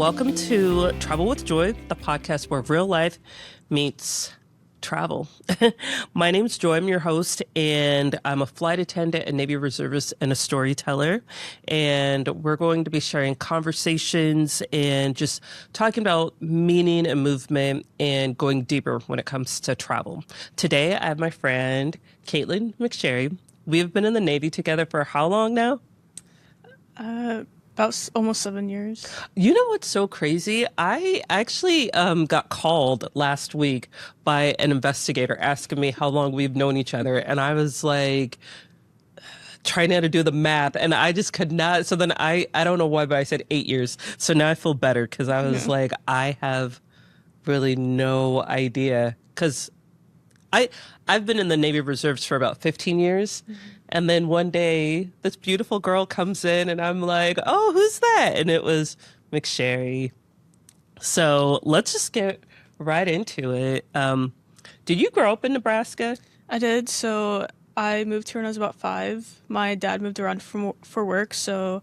Welcome to Travel with Joy, the podcast where real life meets travel. My name's Joy. I'm your host, and I'm a flight attendant, a Navy reservist, and a storyteller. And we're going to be sharing conversations and just talking about meaning and movement and going deeper when it comes to travel. Today, I have my friend, Caitlin McSharry. We have been in the Navy together for how long now? About almost 7 years. You know what's so crazy? I actually got called last week by an investigator asking me how long we've known each other. And I was like, trying to do the math. And I just could not. So then I don't know why, but I said 8 years. So now I feel better because I was like, I have really no idea. Because I've been in the Navy Reserves for about 15 years. Mm-hmm. And then one day, this beautiful girl comes in, and I'm like, oh, who's that? And it was McSharry. So let's just get right into it. Did you grow up in Nebraska? I did. So I moved here when I was about 5. My dad moved around for work. So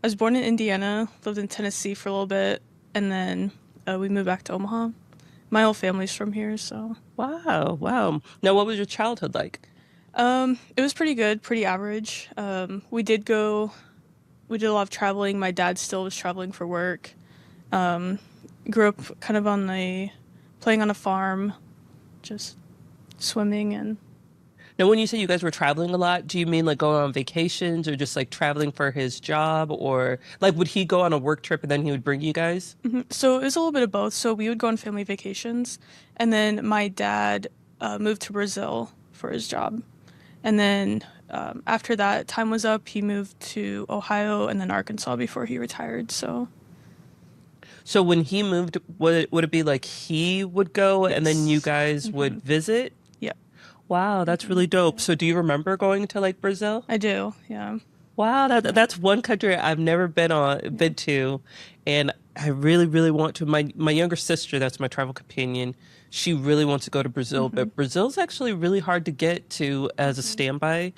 I was born in Indiana, lived in Tennessee for a little bit, and then we moved back to Omaha. My whole family's from here, so. Wow. Now, what was your childhood like? It was pretty good, pretty average. We did a lot of traveling. My dad still was traveling for work. Grew up kind of playing on a farm, just swimming and. Now, when you say you guys were traveling a lot, do you mean like going on vacations or just like traveling for his job, or like would he go on a work trip and then he would bring you guys? Mm-hmm. So it was a little bit of both. So we would go on family vacations, and then my dad moved to Brazil for his job. And then after that time was up, he moved to Ohio and then Arkansas before he retired. So when he moved, would it be like he would go and then you guys would visit? Yeah. Wow, that's really dope. So do you remember going to like Brazil? I do, yeah. Wow, that's one country I've never been to, and I really, really want to. My younger sister, that's my travel companion, she really wants to go to Brazil, but Brazil's actually really hard to get to as a standby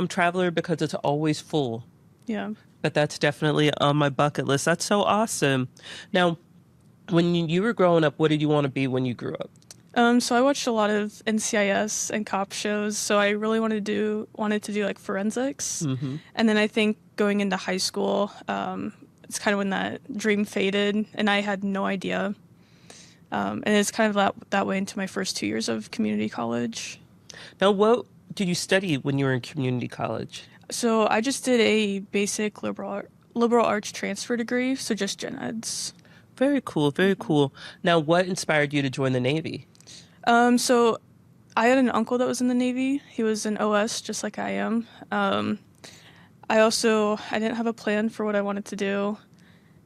traveler because it's always full. Yeah. But that's definitely on my bucket list. That's so awesome. Now, when you were growing up, what did you want to be when you grew up? So I watched a lot of NCIS and cop shows. So I really wanted to do like forensics. Mm-hmm. And then I think going into high school, it's kind of when that dream faded, and I had no idea. And it's kind of that way into my first 2 years of community college. Now, what did you study when you were in community college? So I just did a basic liberal arts transfer degree, so just gen eds. Very cool, very cool. Now, what inspired you to join the Navy? So I had an uncle that was in the Navy. He was an OS, just like I am. I didn't have a plan for what I wanted to do,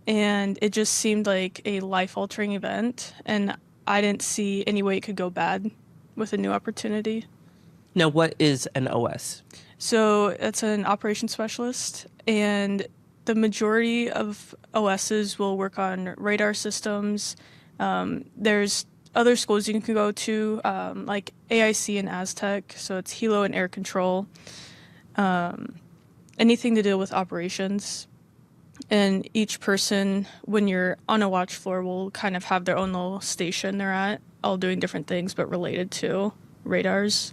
and it just seemed like a life-altering event, and I didn't see any way it could go bad with a new opportunity. Now, what is an OS? So it's an operations specialist, and the majority of OSs will work on radar systems. There's other schools you can go to, like AIC and Aztec, so it's Helo and air control. Anything to do with operations. And each person, when you're on a watch floor, will kind of have their own little station they're at, all doing different things, but related to radars.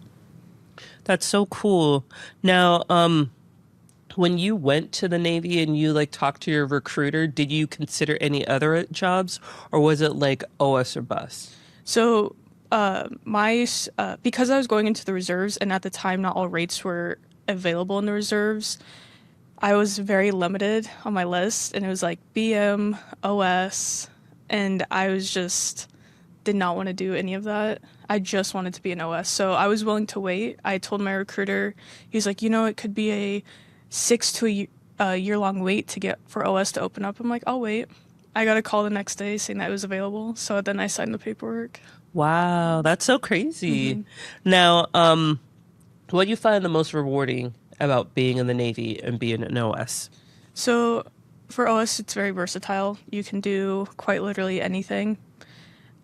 That's so cool. Now, when you went to the Navy and you like talked to your recruiter, did you consider any other jobs, or was it like OS or bus? So because I was going into the reserves, and at the time not all rates were available in the reserves, I was very limited on my list, and it was like BM, OS, and I did not want to do any of that. I just wanted to be an OS, so I was willing to wait. I told my recruiter, he was like, it could be a 6 to a year-long wait to get for OS to open up. I'm like, I'll wait. I got a call the next day saying that it was available, so then I signed the paperwork. Wow, that's so crazy. Mm-hmm. Now, what do you find the most rewarding about being in the Navy and being an OS? So for OS, it's very versatile. You can do quite literally anything,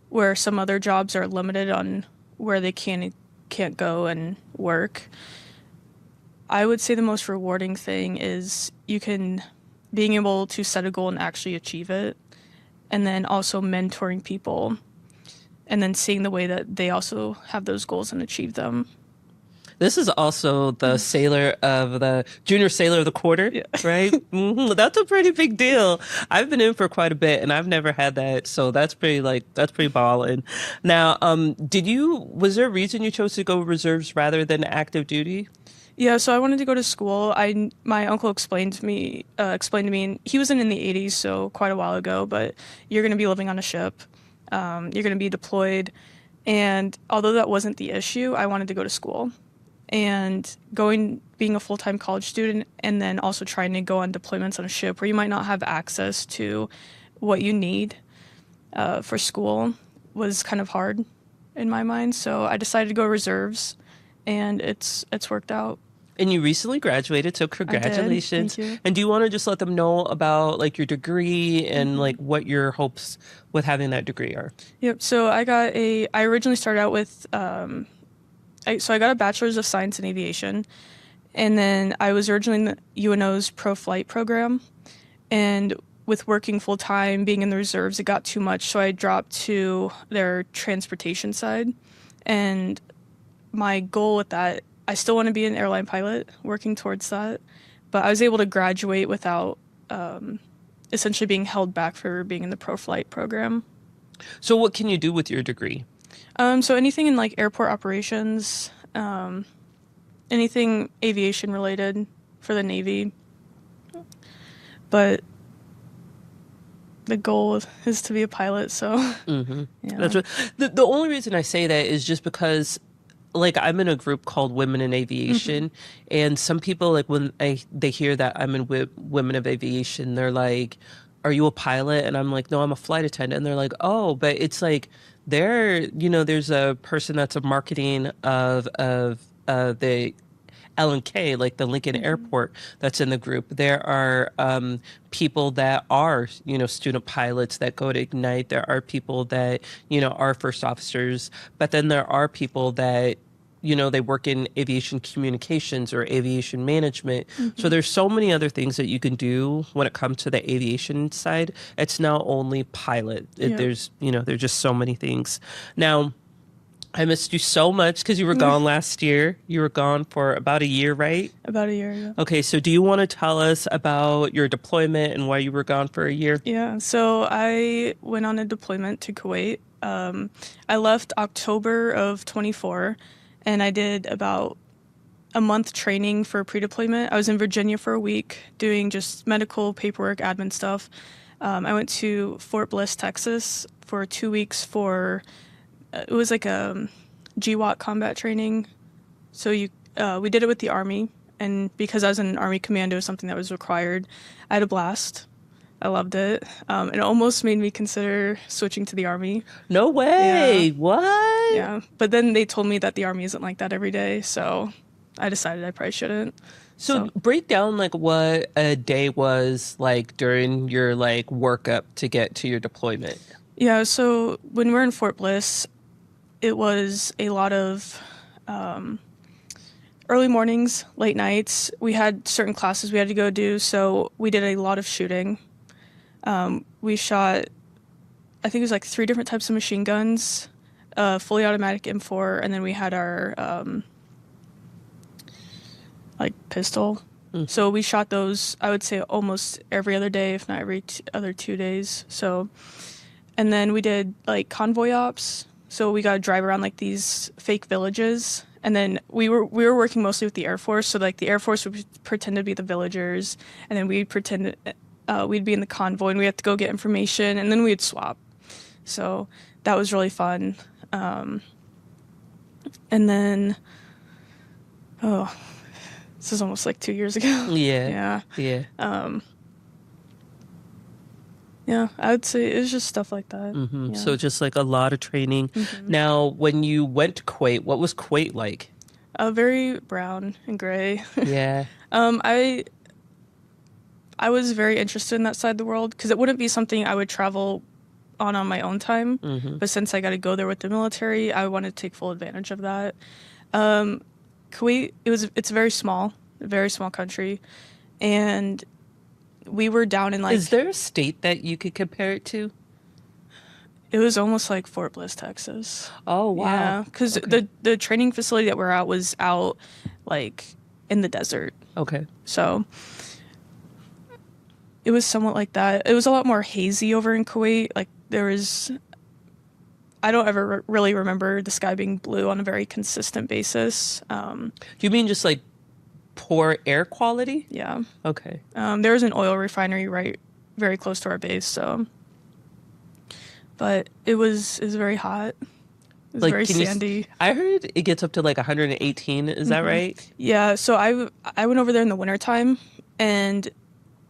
where some other jobs are limited on where they can't go and work. I would say the most rewarding thing is being able to set a goal and actually achieve it. and then also mentoring people, and then seeing the way that they also have those goals and achieve them. This is also the sailor of the junior sailor of the quarter, Yeah. right? That's a pretty big deal. I've been in for quite a bit and I've never had that. So that's pretty ballin'. Now, was there a reason you chose to go reserves rather than active duty? Yeah, so I wanted to go to school. My uncle explained to me, and he was in the 80s, so quite a while ago. But you're going to be living on a ship. You're going to be deployed, and although that wasn't the issue, I wanted to go to school, and being a full-time college student, and then also trying to go on deployments on a ship where you might not have access to what you need for school was kind of hard in my mind. So I decided to go reserves, and it's worked out. And you recently graduated, so congratulations. Thank you. And do you want to just let them know about like your degree and like what your hopes with having that degree are? Yep. So I originally started out with, so I got a bachelor's of science in aviation, and then I was originally in the UNO's pro flight program, and with working full time, being in the reserves, it got too much, so I dropped to their transportation side, and my goal with that, I still want to be an airline pilot, working towards that, but I was able to graduate without essentially being held back for being in the pro flight program. So what can you do with your degree? So anything in like airport operations, anything aviation related for the Navy, but the goal is to be a pilot. So yeah. That's what, the only reason I say that is just because like I'm in a group called Women in Aviation, and some people like when they hear that I'm in Women of Aviation, they're like, "Are you a pilot?" And I'm like, "No, I'm a flight attendant." And they're like, "Oh," but it's like there's a person that's a marketing of the L&K, like the Lincoln Airport, that's in the group. There are people that are, student pilots that go to Ignite. There are people that, are first officers. But then there are people that, they work in aviation communications or aviation management. So there's so many other things that you can do when it comes to the aviation side. It's not only pilot. There's just so many things. Now, I missed you so much because you were gone last year. You were gone for about a year, right? About a year, yeah. Okay, so do you want to tell us about your deployment and why you were gone for a year? Yeah, so I went on a deployment to Kuwait. I left October of 24, and I did about a month training for pre-deployment. I was in Virginia for a week doing just medical paperwork, admin stuff. I went to Fort Bliss, Texas for 2 weeks for it was like a GWAT combat training. So we did it with the Army, and because I was in an Army commando, something that was required, I had a blast. I loved it. It almost made me consider switching to the Army. No way! Yeah. What? Yeah, but then they told me that the Army isn't like that every day, so I decided I probably shouldn't. So break down like what a day was like during your like workup to get to your deployment. Yeah, so when we're in Fort Bliss, it was a lot of early mornings, late nights. We had certain classes we had to go do, so we did a lot of shooting. We shot, I think it was like 3 different types of machine guns, fully automatic M4, and then we had our like pistol. So we shot those, I would say, almost every other day, if not every other 2 days. So, and then we did like convoy ops. So we got to drive around like these fake villages, and then we were working mostly with the Air Force. So like the Air Force would pretend to be the villagers, and then we'd pretend we'd be in the convoy, and we had to go get information, and then we'd swap. So that was really fun. And then, this is almost like 2 years ago. Yeah. Yeah. Yeah, I would say it was just stuff like that. Yeah. So just like a lot of training. Now, when you went to Kuwait, what was Kuwait like? Very brown and gray. Yeah. I was very interested in that side of the world because it wouldn't be something I would travel on my own time. But since I got to go there with the military, I wanted to take full advantage of that. Kuwait, it's very small country, and we were down in like. Is there a state that you could compare it to? It was almost like Fort Bliss, Texas. Oh, wow. Yeah, because Okay. the training facility that we're at was out like in the desert. Okay. So it was somewhat like that. It was a lot more hazy over in Kuwait. Like there was, I don't ever really remember the sky being blue on a very consistent basis. Do you mean just like poor air quality? Yeah. Okay. There was an oil refinery right very close to our base, so but it was very hot. It was Like, very sandy. I heard it gets up to like 118. Is that right? Yeah, so I went over there in the wintertime and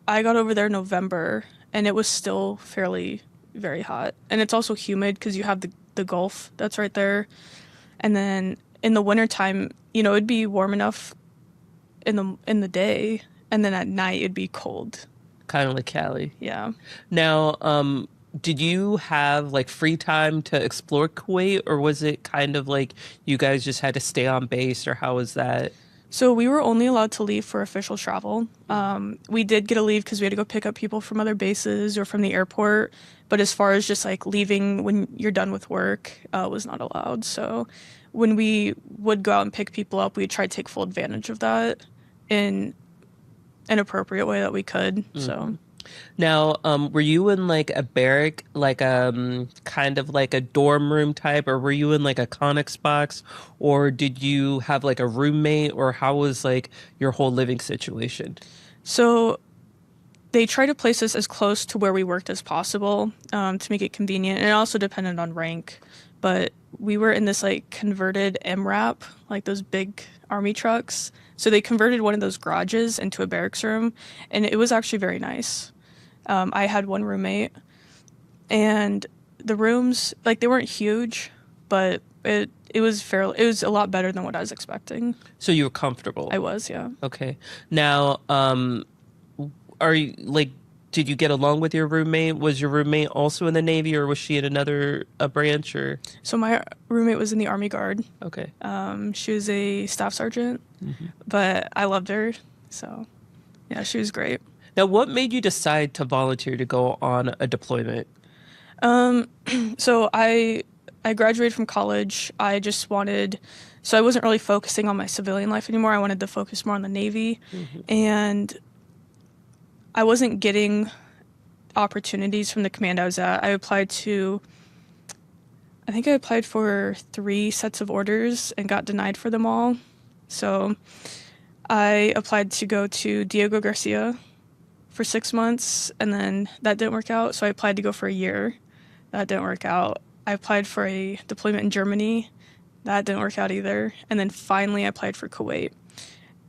I got over there in November and it was still fairly very hot. And it's also humid because you have the Gulf that's right there. And then in the wintertime, it'd be warm enough in the day and then at night it'd be cold. Kind of like Cali. Yeah. Now, did you have like free time to explore Kuwait, or was it kind of like you guys just had to stay on base, or how was that? So we were only allowed to leave for official travel. We did get a leave because we had to go pick up people from other bases or from the airport. But as far as just like leaving when you're done with work, was not allowed. So when we would go out and pick people up, we'd try to take full advantage of that in an appropriate way that we could. So Now, were you in like a barrack, like kind of like a dorm room type, or were you in like a Connex box, or did you have like a roommate, or how was like your whole living situation? so they try to place us as close to where we worked as possible, to make it convenient, and it also depended on rank. But we were in this like converted MRAP, like those big army trucks. So they converted one of those garages into a barracks room, and it was actually very nice. I had one roommate, and the rooms like they weren't huge, but it was a lot better than what I was expecting. So you were comfortable. I was, yeah. Okay. Now, are you like, did you get along with your roommate? Was your roommate also in the Navy, or was she in another a branch, or? So my roommate was in the Army Guard. Okay. She was a staff sergeant, but I loved her. So, yeah, she was great. Now, what made you decide to volunteer to go on a deployment? So I graduated from college. So I wasn't really focusing on my civilian life anymore. I wanted to focus more on the Navy, and I wasn't getting opportunities from the command I was at. I think I applied for 3 sets of orders and got denied for them all. So I applied to go to Diego Garcia for 6 months, and then that didn't work out. So I applied to go for a year. That didn't work out. I applied for a deployment in Germany. That didn't work out either. And then finally I applied for Kuwait.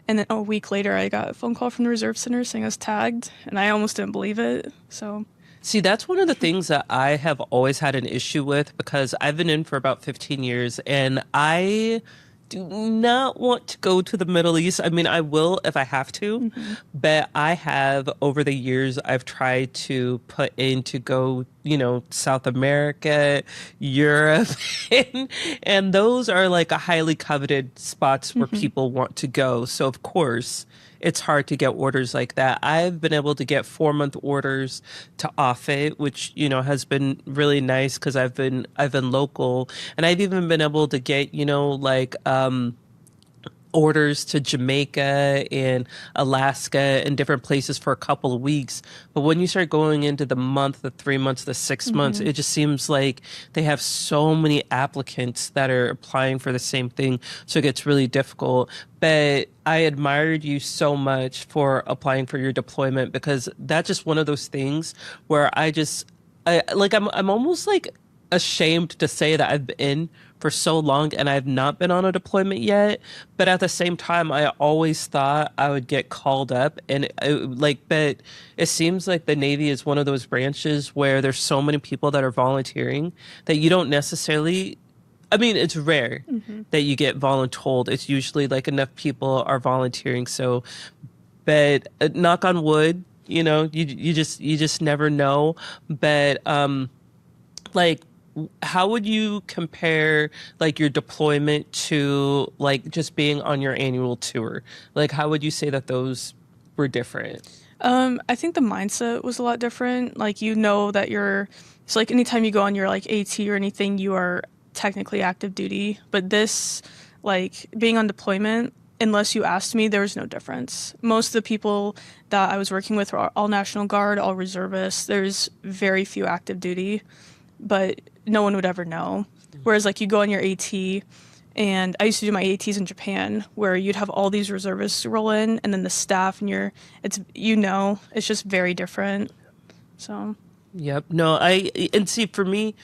And then a week later, I got a phone call from the Reserve Center saying I was tagged, and I almost didn't believe it. So, See, that's one of the things that I have always had an issue with, because I've been in for about 15 years and I do not want to go to the Middle East. I mean, I will if I have to, but I have over the years, I've tried to put in to go, South America, Europe, and those are like a highly coveted spots where people want to go. So, of course, it's hard to get orders like that. I've been able to get 4-month orders to off it, which, has been really nice because I've been local, and I've even been able to get, like, orders to Jamaica and Alaska and different places for a couple of weeks. But when you start going into the month, the 3 months, the 6 months, it just seems like they have so many applicants that are applying for the same thing. So it gets really difficult. But I admired you so much for applying for your deployment, because that's just one of those things where I'm almost like ashamed to say that I've been for so long and I've not been on a deployment yet. But at the same time, I always thought I would get called up, but it seems like the Navy is one of those branches where there's so many people that are volunteering that you don't necessarily. I mean, it's rare that you get voluntold. It's usually like enough people are volunteering. So, but knock on wood, you just never know. But like, how would you compare like your deployment to like just being on your annual tour? Like, how would you say that those were different? I think the mindset was a lot different. Like, that you're So like anytime you go on your like AT or anything, you are technically active duty. But this, like being on deployment, unless you asked me, there was no difference. Most of the people that I was working with were all National Guard, all reservists. There's very few active duty, but no one would ever know. Whereas like you go on your AT, and I used to do my ATs in Japan, where you'd have all these reservists roll in, and then the staff, and it's just very different. So. Yep. No, and see, for me,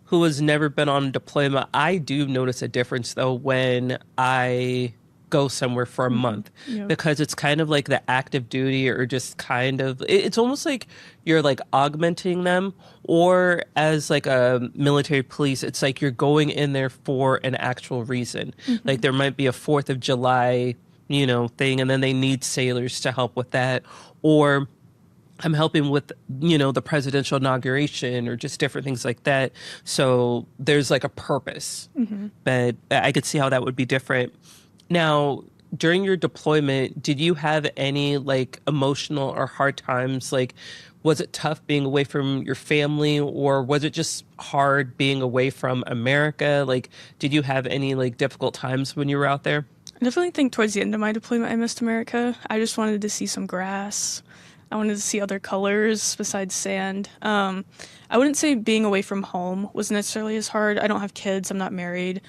who has never been on deployment, I do notice a difference though when I go somewhere for a month, Yeah. because it's kind of like the active duty, or just kind of, it's almost like you're like augmenting them, or as like a military police, it's like you're going in there for an actual reason. Like there might be a 4th of July, thing, and then they need sailors to help with that, or I'm helping with, the presidential inauguration, or just different things like that. So there's like a purpose, but I could see how that would be different. Now, during your deployment, did you have any like emotional or hard times? Like, was it tough being away from your family, or was it just hard being away from America? Like, did you have any like difficult times when you were out there? I definitely think towards the end of my deployment, I missed America. I just wanted to see some grass. I wanted to see other colors besides sand. I wouldn't say being away from home was necessarily as hard. I don't have kids. I'm not married.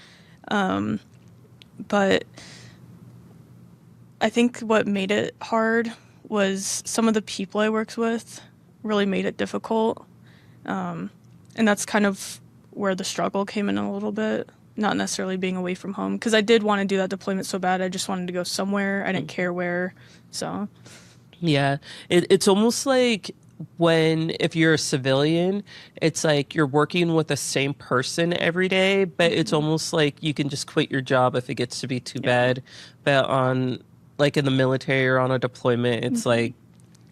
But I think what made it hard was some of the people I worked with really made it difficult. And that's kind of where the struggle came in a little bit, not necessarily being away from home. Because I did want to do that deployment so bad. I just wanted to go somewhere. I didn't care where. So... Yeah, it's almost like if you're a civilian, it's like you're working with the same person every day, but it's almost like you can just quit your job if it gets to be too bad. But like in the military or on a deployment, it's like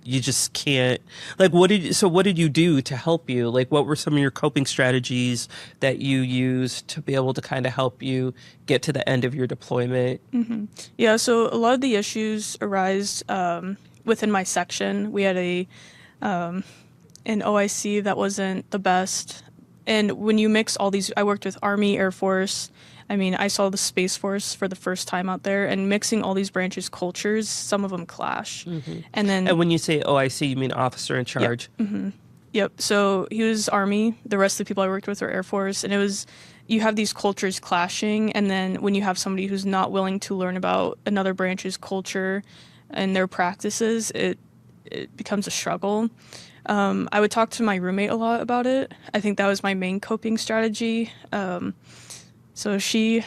you just can't. Like, what did you do to help you? Like, what were some of your coping strategies that you used to be able to kind of help you get to the end of your deployment? Yeah, so a lot of the issues arise within my section. We had an OIC that wasn't the best. And when you mix all these, I worked with Army, Air Force. I mean, I saw the Space Force for the first time out there, and mixing all these branches' cultures, some of them clash. And when you say OIC, you mean officer in charge? Yep. So he was Army. The rest of the people I worked with were Air Force. And you have these cultures clashing. And then when you have somebody who's not willing to learn about another branch's culture and their practices, it becomes a struggle. I would talk to my roommate a lot about it. I think that was my main coping strategy. So she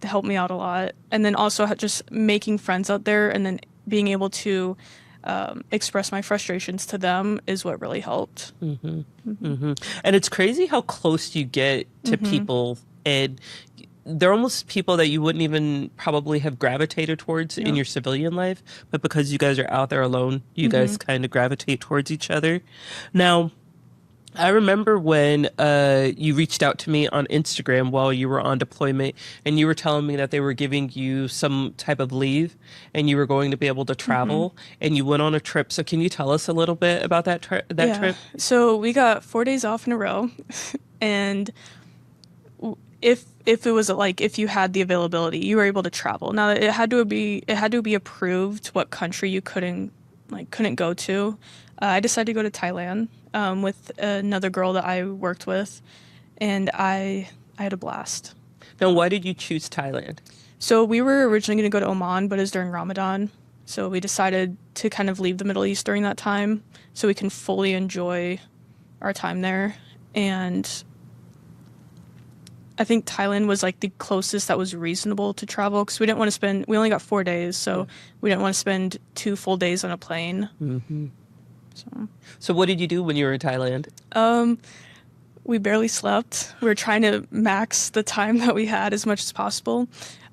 helped me out a lot. And then also just making friends out there, and then being able to express my frustrations to them is what really helped. And it's crazy how close you get to people, and they're almost people that you wouldn't even probably have gravitated towards in your civilian life, but because you guys are out there alone, you guys kind of gravitate towards each other. Now, I remember when you reached out to me on Instagram while you were on deployment, and you were telling me that they were giving you some type of leave and you were going to be able to travel, and you went on a trip. So can you tell us a little bit about that trip? So we got 4 days off in a row, and if it was like, if you had the availability, you were able to travel. Now it had to be approved what country you couldn't go to. I decided to go to Thailand with another girl that I worked with, and I had a blast. Now, why did you choose Thailand? So we were originally going to go to Oman, but it was during Ramadan. So we decided to kind of leave the Middle East during that time so we can fully enjoy our time there. And I think Thailand was like the closest that was reasonable to travel, because we only got 4 days, so we didn't want to spend 2 full days on a plane. So what did you do when you were in Thailand? We barely slept. We were trying to max the time that we had as much as possible.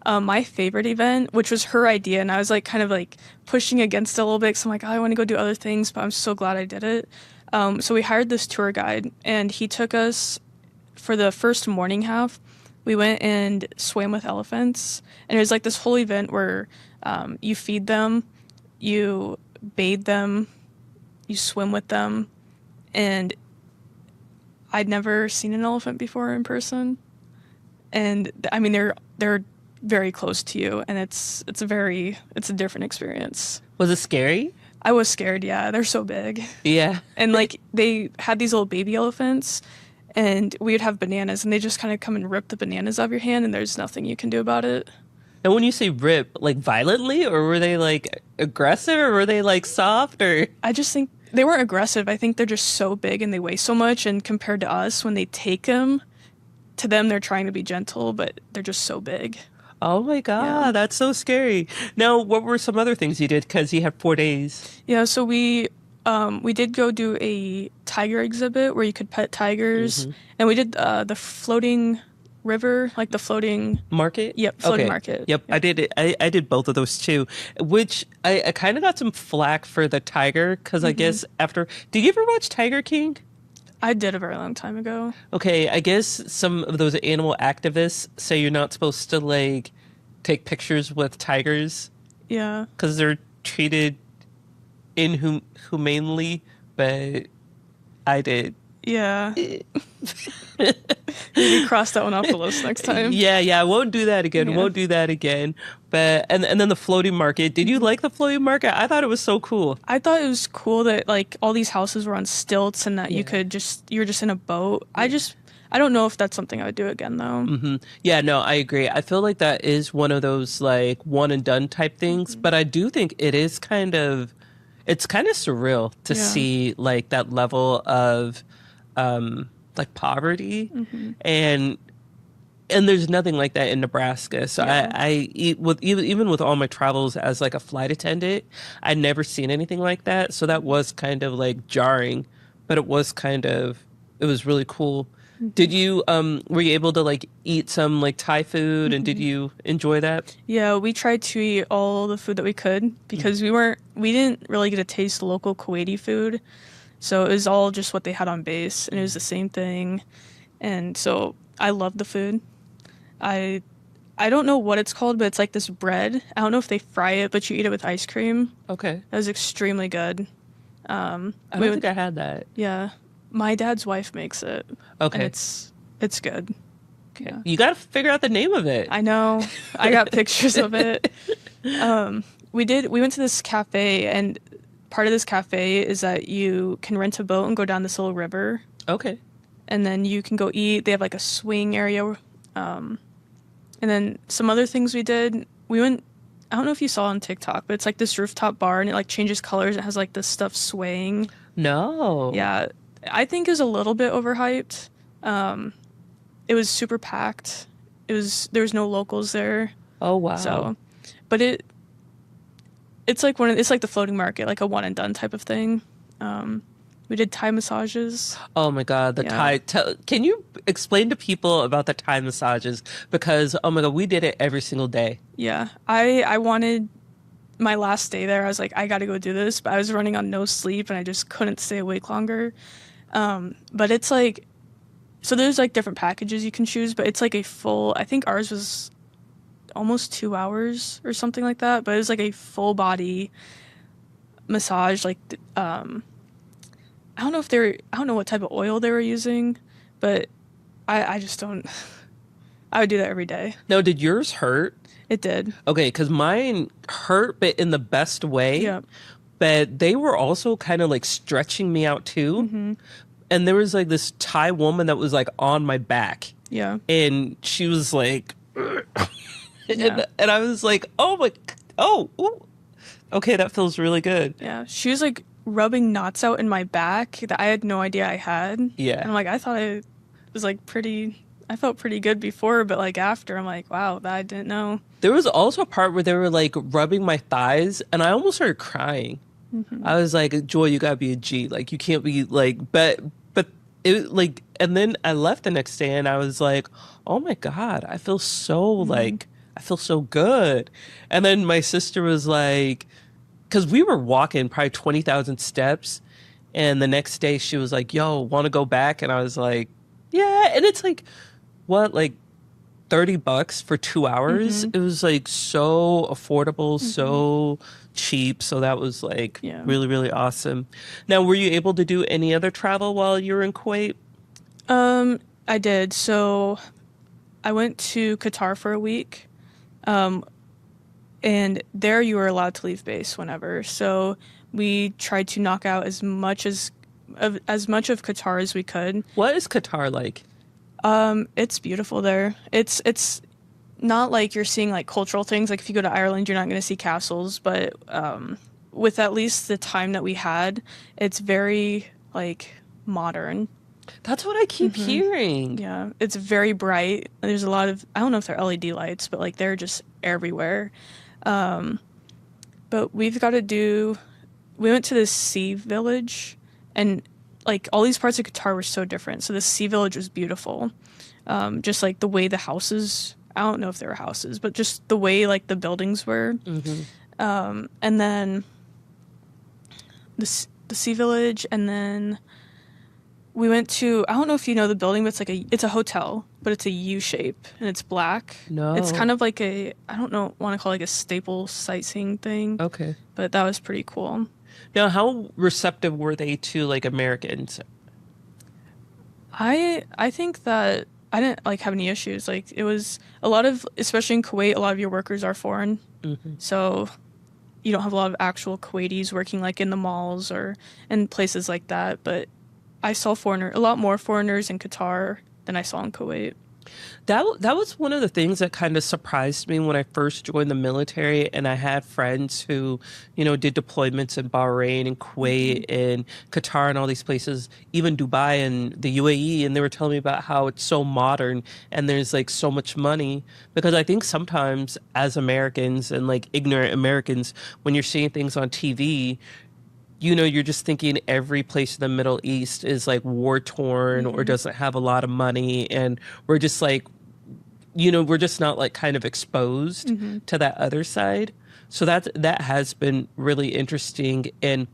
My favorite event, which was her idea, and I was like kind of like pushing against it a little bit, because I'm like, I want to go do other things, but I'm so glad I did it. So we hired this tour guide, and he took us for the first morning half. We went and swam with elephants, and it was like this whole event where you feed them, you bathe them, you swim with them, and I'd never seen an elephant before in person, and I mean they're very close to you, and it's a different experience. Was it scary? I was scared. Yeah, they're so big, Yeah. and like they had these little baby elephants, and we would have bananas, and they just kind of come and rip the bananas out of your hand, and there's nothing you can do about it. And when you say rip, like violently, or were they like aggressive, or were they like soft, or? I just think they weren't aggressive. I think they're just so big and they weigh so much, and compared to us, when they take them, to them they're trying to be gentle, but they're just so big. Oh my God, Yeah. that's so scary. Now, what were some other things you did? Because you had 4 days. Yeah, so we did go do a tiger exhibit where you could pet tigers, and we did the floating river, like the floating. Market? Yep, floating Okay. market. Yep, I did it. I did both of those too, which I kind of got some flack for the tiger because I guess after. Did you ever watch Tiger King? I did a very long time ago. Okay, I guess some of those animal activists say you're not supposed to like take pictures with tigers Yeah, because they're treated inhumanely, but I did. yeah. Maybe cross that one off the list next time. Yeah, I won't do that again. Yeah. Won't do that again. But and then the floating market. Did you like the floating market? I thought it was so cool. I thought it was cool that like all these houses were on stilts and that Yeah. you're just in a boat. I don't know if that's something I would do again though. Yeah, no, I agree. I feel like that is one of those like one and done type things, but I do think it's kind of surreal to Yeah. see like that level of like poverty and there's nothing like that in Nebraska. So Yeah. I eat with even with all my travels as like a flight attendant, I'd never seen anything like that. So that was kind of like jarring, but it was really cool. Did you were you able to like eat some like Thai food and did you enjoy that? Yeah, we tried to eat all the food that we could because we didn't really get to taste local Kuwaiti food. So it was all just what they had on base and it was the same thing. And so I love the food. I don't know what it's called, but it's like this bread. I don't know if they fry it, but you eat it with ice cream. Okay. That was extremely good. I We don't would- think I had that. Yeah. My dad's wife makes it. Okay. And it's good. Okay. Yeah. You got to figure out the name of it. I know. I got pictures of it. We went to this cafe, and part of this cafe is that you can rent a boat and go down this little river, Okay. and then you can go eat. They have like a swing area. And then some other things we did. We went. I don't know if you saw on TikTok, but it's like this rooftop bar, and it like changes colors. It has like this stuff swaying. No. Yeah, I think it was a little bit overhyped. It was super packed. There was no locals there. Oh wow. So, but it's like it's like the floating market, like a one and done type of thing. We did Thai massages. Oh my God, the Yeah. Thai. Can you explain to people about the Thai massages? Because oh my God, we did it every single day. Yeah, I wanted my last day there. I was like, I got to go do this, but I was running on no sleep and I just couldn't stay awake longer. But it's like, so there's like different packages you can choose, but it's like a full. I think ours was almost 2 hours or something like that. But it was like a full body massage. Like, I don't know what type of oil they were using, but I just don't. I would do that every day. Now, did yours hurt? It did. Okay, because mine hurt, but in the best way. Yeah. But they were also kind of like stretching me out too. And there was like this Thai woman that was like on my back, Yeah. and she was like, Yeah. and I was like, ooh. Okay, that feels really good. Yeah. She was like rubbing knots out in my back that I had no idea I had. Yeah. And I'm like, I thought I was like I felt pretty good before, but like after, I'm like, wow, that I didn't know. There was also a part where they were like rubbing my thighs, and I almost started crying. I was like, Joy, you gotta be a G. Like, you can't be like, but it like, and then I left the next day, and I was like, oh my God, I feel so like, I feel so good. And then my sister was like, because we were walking probably 20,000 steps, and the next day she was like, yo, want to go back? And I was like, yeah. And it's like, what, like $30 for 2 hours? It was like so affordable, so cheap. So that was like Yeah. really, really awesome. Now, were you able to do any other travel while you were in Kuwait? I did. So I went to Qatar for a week, and there you were allowed to leave base whenever. So we tried to knock out as much of Qatar as we could. What is Qatar like? It's beautiful there. It's not like you're seeing like cultural things. Like if you go to Ireland, you're not going to see castles, but with at least the time that we had, it's very like modern. That's what I keep hearing. Yeah, it's very bright. There's a lot of, I don't know if they're LED lights, but like they're just everywhere. But we went to this sea village, and like all these parts of Qatar were so different. So the sea village was beautiful. Just like the way the houses, I don't know if they were houses, but just the way like the buildings were. And then the sea village, and then we went to, I don't know if you know the building, but it's a hotel, but it's a U shape and it's black. No. It's kind of like I don't know, want to call it like a staple sightseeing thing. Okay. But that was pretty cool. Now, how receptive were they to like Americans? I think that I didn't like have any issues. Like it was a lot of, especially in Kuwait, a lot of your workers are foreign. So you don't have a lot of actual Kuwaitis working like in the malls or in places like that. But I saw a lot more foreigners in Qatar than I saw in Kuwait. That was one of the things that kind of surprised me when I first joined the military, and I had friends who, did deployments in Bahrain and Kuwait and Qatar and all these places, even Dubai and the UAE, and they were telling me about how it's so modern and there's like so much money. Because I think sometimes as Americans and like ignorant Americans, when you're seeing things on TV, you're just thinking every place in the Middle East is like war torn or doesn't have a lot of money. And we're just like, we're just not like kind of exposed to that other side. So that has been really interesting. And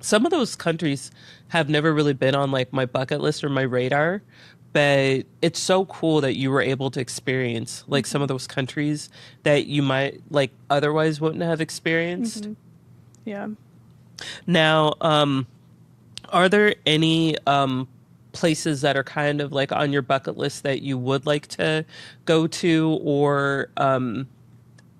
some of those countries have never really been on like my bucket list or my radar. But it's so cool that you were able to experience like some of those countries that you might like otherwise wouldn't have experienced. Yeah. Now, are there any places that are kind of like on your bucket list that you would like to go to, or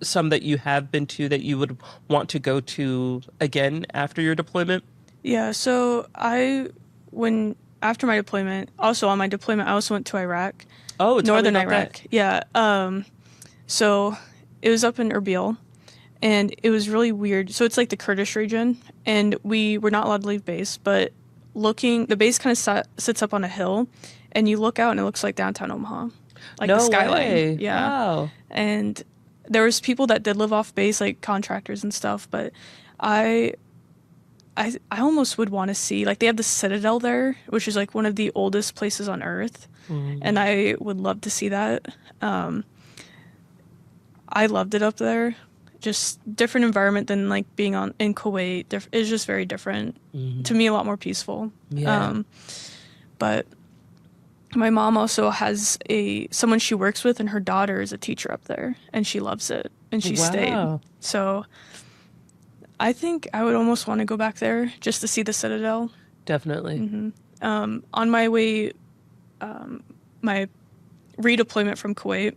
some that you have been to that you would want to go to again after your deployment? Yeah, so after my deployment, also on my deployment, I also went to Iraq. Oh, tell Northern me about Iraq. that. Yeah. So it was up in Erbil, and it was really weird. So it's like the Kurdish region, and we were not allowed to leave base, but the base kind of sits up on a hill, and you look out and it looks like downtown Omaha, like the skyline. Way. Yeah. Wow. And there was people that did live off base, like contractors and stuff, but I almost would want to see, like they have the Citadel there, which is like one of the oldest places on Earth, and I would love to see that. I loved it up there. Just different environment than like being in Kuwait. It's just very different. To me, a lot more peaceful. Yeah. But my mom also has someone she works with, and her daughter is a teacher up there, and she loves it, and she stayed. So I think I would almost want to go back there just to see the Citadel. Definitely. On my way, my redeployment from Kuwait,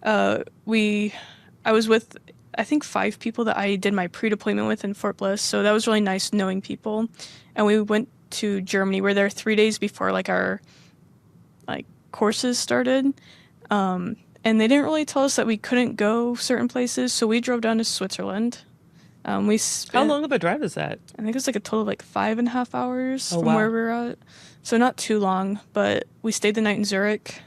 I was with, I think, 5 people that I did my pre-deployment with in Fort Bliss. So that was really nice knowing people. And we went to Germany. We were there 3 days before like our like courses started. And they didn't really tell us that we couldn't go certain places. So we drove down to Switzerland. How long of a drive is that? I think it was like a total of like 5.5 hours from wow. where we were at. So not too long, but we stayed the night in Zurich.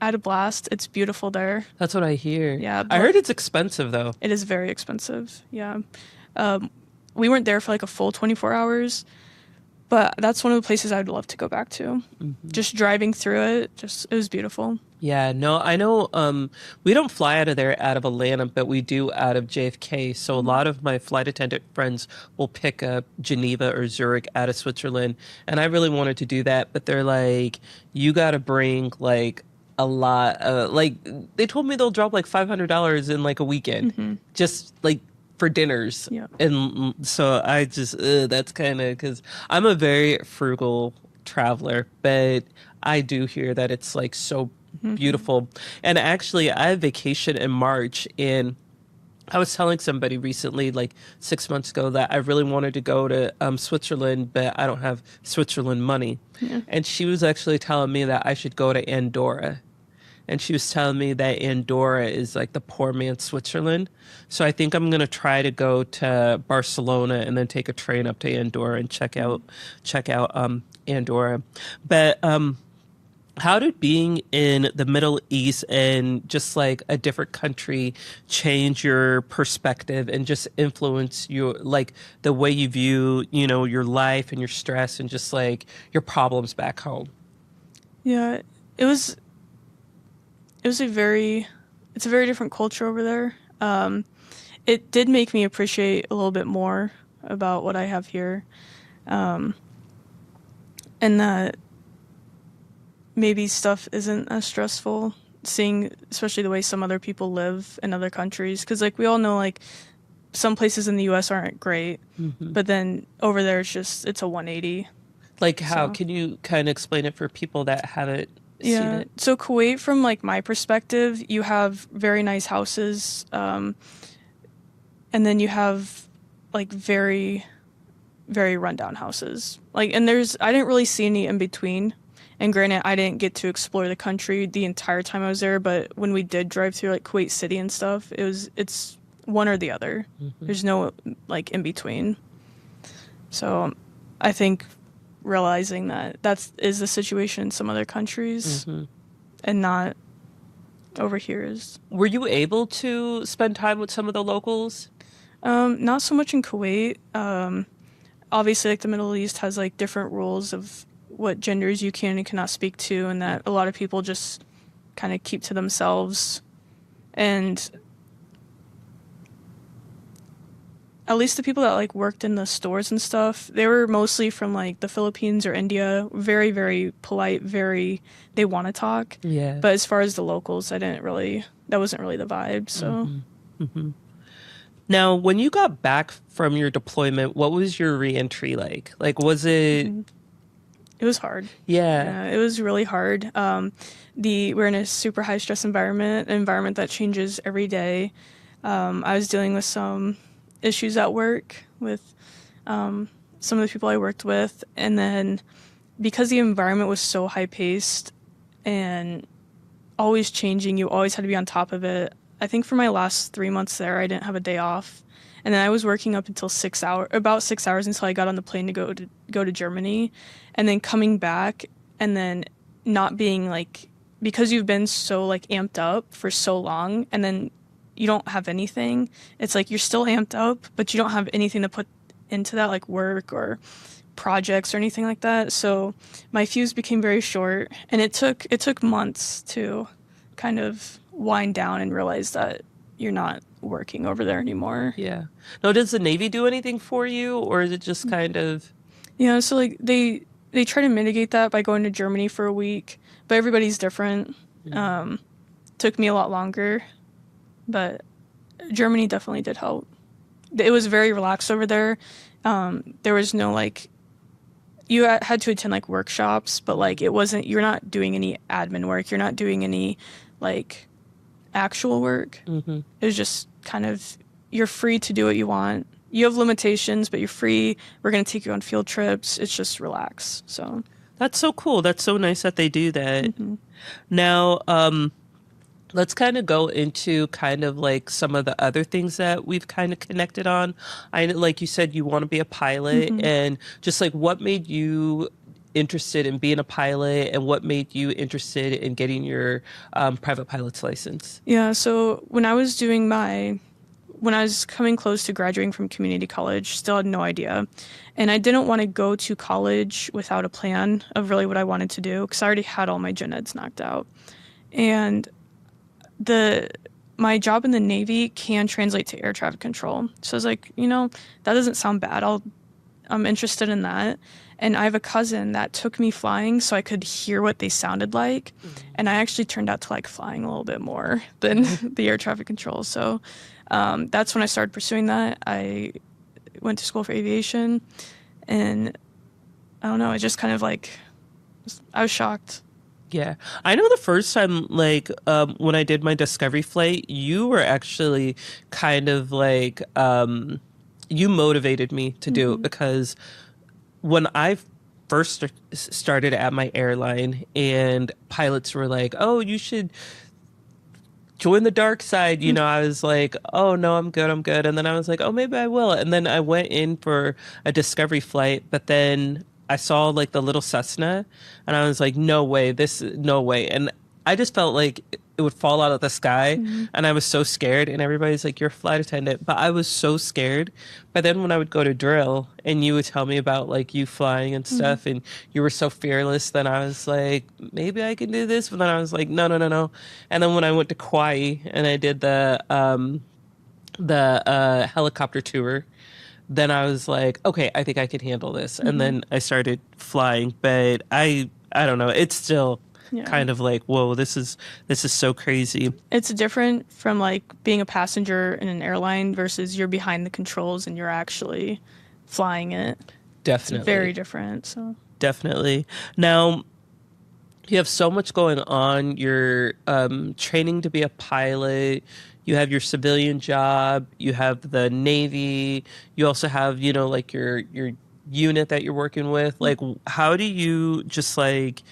I had a blast. It's beautiful there. That's what I hear. Yeah. I heard it's expensive though. It is very expensive. Yeah. We weren't there for like a full 24 hours, but that's one of the places I'd love to go back to. Just driving through it, it was beautiful. Yeah, no, I know we don't fly out of Atlanta, but we do out of JFK. So a lot of my flight attendant friends will pick up Geneva or Zurich out of Switzerland. And I really wanted to do that, but they're like, you got to bring like a lot. Like they told me they'll drop like $500 in like a weekend, just like for dinners. Yeah. And so I just, that's kind of, because I'm a very frugal traveler, but I do hear that it's like so beautiful. And actually, I vacation in March, and I was telling somebody recently, like 6 months ago, that I really wanted to go to Switzerland, but I don't have Switzerland money. Yeah. And she was actually telling me that I should go to Andorra. And she was telling me that Andorra is like the poor man's Switzerland. So I think I'm gonna try to go to Barcelona and then take a train up to Andorra and check out Andorra. But how did being in the Middle East and just like a different country change your perspective and just influence your like the way you view, your life and your stress and just like your problems back home? Yeah, it's a very different culture over there. It did make me appreciate a little bit more about what I have here, and that maybe stuff isn't as stressful. Seeing, especially the way some other people live in other countries, because like we all know, like some places in the U.S. aren't great, but then over there it's a 180. Like how So can you kind of explain it for people that haven't seen yeah, it? so Kuwait, from like my perspective, you have very nice houses, and then you have like very, very rundown houses. Like, and I didn't really see any in between. And granted, I didn't get to explore the country the entire time I was there, but when we did drive through like Kuwait City and stuff, it's one or the other. There's no like in between. So I think realizing that is the situation in some other countries and not over here is. Were you able to spend time with some of the locals? Not so much in Kuwait. Obviously, like the Middle East has like different rules of what genders you can and cannot speak to, and that a lot of people just kind of keep to themselves. And at least the people that like worked in the stores and stuff, they were mostly from like the Philippines or India. Very, very polite, they want to talk. Yeah. But as far as the locals, that wasn't really the vibe. So Now, when you got back from your deployment, what was your reentry like? Like, was it? it was hard. Yeah. Yeah, it was really hard. We're in a super high stress environment, an environment that changes every day. I was dealing with some issues at work with some of the people I worked with, and then because the environment was so high paced and always changing, you always had to be on top of it. I think for my last 3 months there, I didn't have a day off, and then I was working up until about 6 hours until I got on the plane to go to Germany, and then coming back, and then not being like, because you've been so like amped up for so long, and then you don't have anything. It's like you're still amped up, but you don't have anything to put into that, like work or projects or anything like that. So my fuse became very short, and it took months to kind of wind down and realize that you're not working over there anymore. Yeah. Now, does the Navy do anything for you, or is it just kind of? Yeah, so like they try to mitigate that by going to Germany for a week, but everybody's different. Took me a lot longer, but Germany definitely did help. It was very relaxed over there. There was no like, you had to attend like workshops, but like it wasn't, you're not doing any admin work. You're not doing any like actual work. It was just kind of, you're free to do what you want. You have limitations, but you're free. We're going to take you on field trips. It's just relax. So That's so cool. That's so nice that they do that. Now, let's kind of go into kind of like some of the other things that we've kind of connected on. Like you said, you want to be a pilot, and just like what made you interested in being a pilot, and what made you interested in getting your private pilot's license? yeah, so when I was coming close to graduating from community college, still had no idea. And I didn't want to go to college without a plan of really what I wanted to do, because I already had all my gen eds knocked out. And my job in the Navy can translate to air traffic control. So I was like, that doesn't sound bad. I'm interested in that. And I have a cousin that took me flying so I could hear what they sounded like. And I actually turned out to like flying a little bit more than the air traffic control. So that's when I started pursuing that. I went to school for aviation, and I don't know, it just kind of like I was shocked. Yeah. I know the first time, like, when I did my discovery flight, you were actually kind of like, you motivated me to do it Hmm. because when I first started at my airline and pilots were like, oh, you should join the dark side, I was like, oh no, I'm good, I'm good. And then I was like, oh, maybe I will. And then I went in for a discovery flight, but then I saw like the little Cessna and I was like, no way, no way. And I just felt like it would fall out of the sky. Hmm. And I was so scared. And everybody's like, you're a flight attendant. But I was so scared. But then when I would go to drill and you would tell me about like you flying and Hmm. stuff and you were so fearless, then I was like, maybe I can do this. But then I was like, no, no, no, no. And then when I went to Kauai and I did the helicopter tour, then I was like, okay, I think I can handle this. And Hmm. then I started flying, but I don't know, it's still Yeah. kind of like, whoa, this is so crazy. It's different from like being a passenger in an airline versus you're behind the controls and you're actually flying it. It's very Definitely. different. So, Definitely. Now, you have so much going on. You're training to be a pilot. You have your civilian job. You have the Navy. You also have, like your unit that you're working with. Like, how do you just like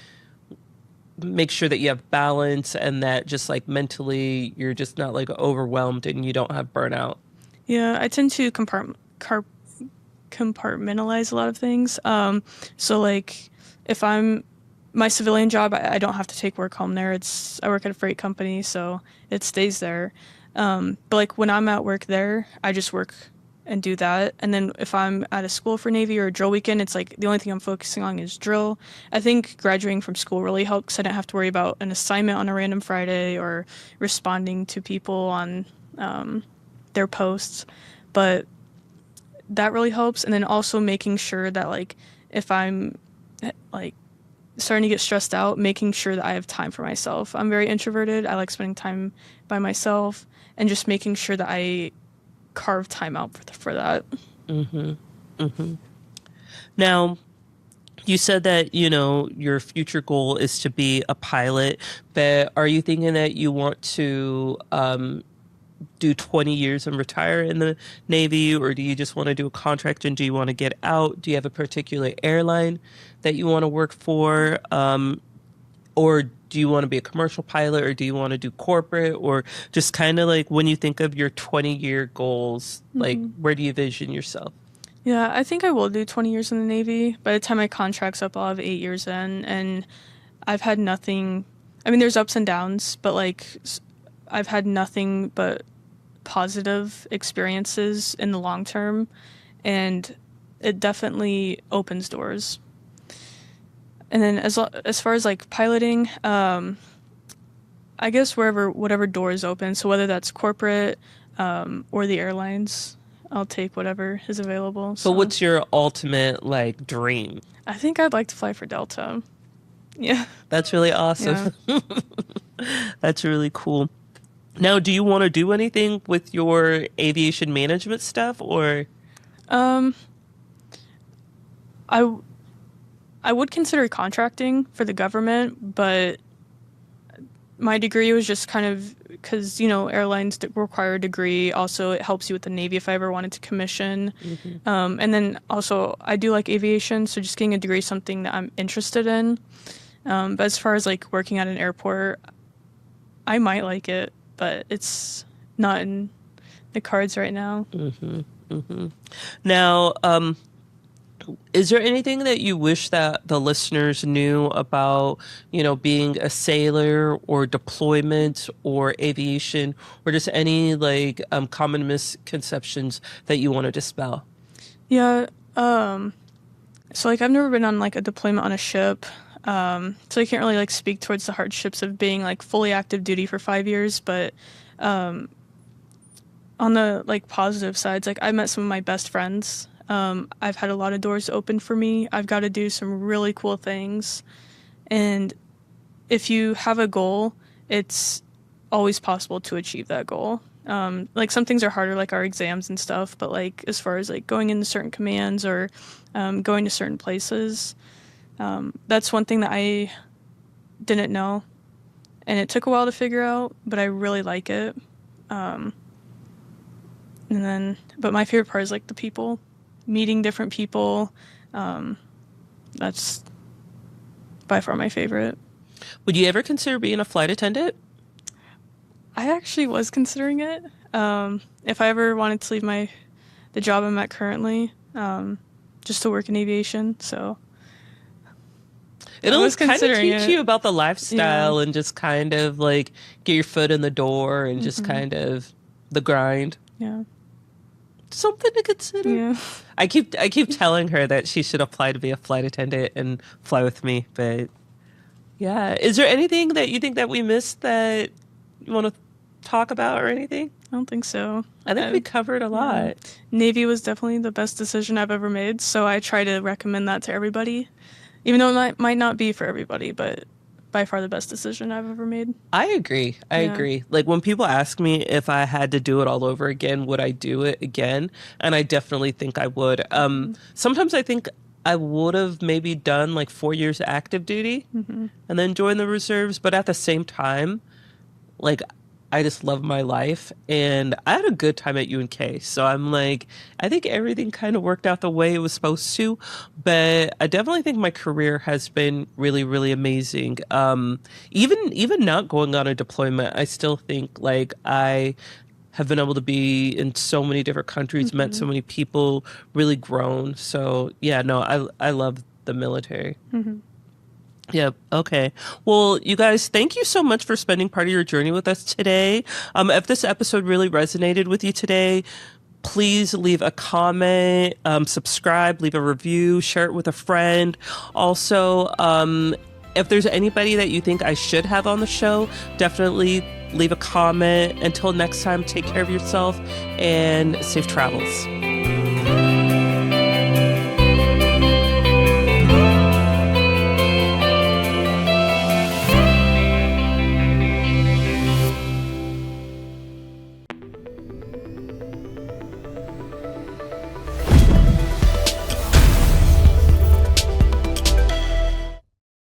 make sure that you have balance and that just like mentally you're just not like overwhelmed and you don't have burnout? yeah, I tend to compartmentalize a lot of things. So like if I'm my civilian job, I don't have to take work home there. I work at a freight company, so it stays there. But like when I'm at work there, I just work and do that. And then if I'm at a school for Navy or a drill weekend, it's like the only thing I'm focusing on is drill. I think graduating from school really helped because I didn't have to worry about an assignment on a random Friday or responding to people on their posts. But that really helps. And then also making sure that like if I'm like starting to get stressed out, making sure that I have time for myself. I'm very introverted. I like spending time by myself and just making sure that I carve time out for that. Hmm. Hmm. Now, you said that, your future goal is to be a pilot, but are you thinking that you want to do 20 years and retire in the Navy, or do you just want to do a contract and do you want to get out? Do you have a particular airline that you want to work for? Or do you want to be a commercial pilot, or do you want to do corporate, or just kind of like when you think of your 20-year goals, like Hmm. where do you vision yourself? Yeah, I think I will do 20 years in the Navy. By the time my contract's up, I'll have 8 years in, and I've had nothing. I mean, there's ups and downs, but like I've had nothing but positive experiences in the long term, and it definitely opens doors. And then as far as like piloting, I guess whatever door is open. So whether that's corporate or the airlines, I'll take whatever is available. But So what's your ultimate like dream? I think I'd like to fly for Delta. Yeah, That's really awesome. yeah. That's really cool. Now, do you want to do anything with your aviation management stuff or? Um, I I would consider contracting for the government, but my degree was just kind of because airlines require a degree. Also, it helps you with the Navy if I ever wanted to commission. Mhm. And then also, I do like aviation, so just getting a degree is something that I'm interested in. But as far as like working at an airport, I might like it, but it's not in the cards right now. Mhm. Mhm. Now, is there anything that you wish that the listeners knew about, being a sailor or deployment or aviation or just any like common misconceptions that you want to dispel? Yeah. So like I've never been on like a deployment on a ship. So I can't really like speak towards the hardships of being like fully active duty for 5 years, but on the like positive sides, like I met some of my best friends. I've had a lot of doors open for me. I've got to do some really cool things. And if you have a goal, it's always possible to achieve that goal. Like some things are harder, like our exams and stuff, but like as far as like going into certain commands or going to certain places, That's one thing that I didn't know, and it took a while to figure out, but I really like it. But my favorite part is like the people, meeting different people. That's by far my favorite. Would you ever consider being a flight attendant? I actually was considering it. If I ever wanted to leave the job I'm at currently, just to work in aviation. So It'll kind of considering teach it. you about the lifestyle Yeah. and just kind of like get your foot in the door and just kind of the grind. Yeah. Something to consider. Yeah. I keep telling her that she should apply to be a flight attendant and fly with me, but yeah. Is there anything that you think that we missed that you want to talk about or anything? I don't think so. I think we covered a lot. Navy was definitely the best decision I've ever made, so I try to recommend that to everybody. Even though it might not be for everybody, but by far the best decision I've ever made. I agree. I agree. Like when people ask me if I had to do it all over again, would I do it again? And I definitely think I would. Sometimes I think I would have maybe done like 4 years active duty and then joined the reserves. But at the same time, like I just love my life and I had a good time at UNK. So I'm like, I think everything kind of worked out the way it was supposed to. But I definitely think my career has been really, really amazing. Even not going on a deployment, I still think like I have been able to be in so many different countries, met so many people, really grown. So yeah, no, I love the military. Yep. Okay. Well, you guys, thank you so much for spending part of your journey with us today. If this episode really resonated with you today, please leave a comment, subscribe, leave a review, share it with a friend. Also, if there's anybody that you think I should have on the show, definitely leave a comment. Until next time, take care of yourself and safe travels.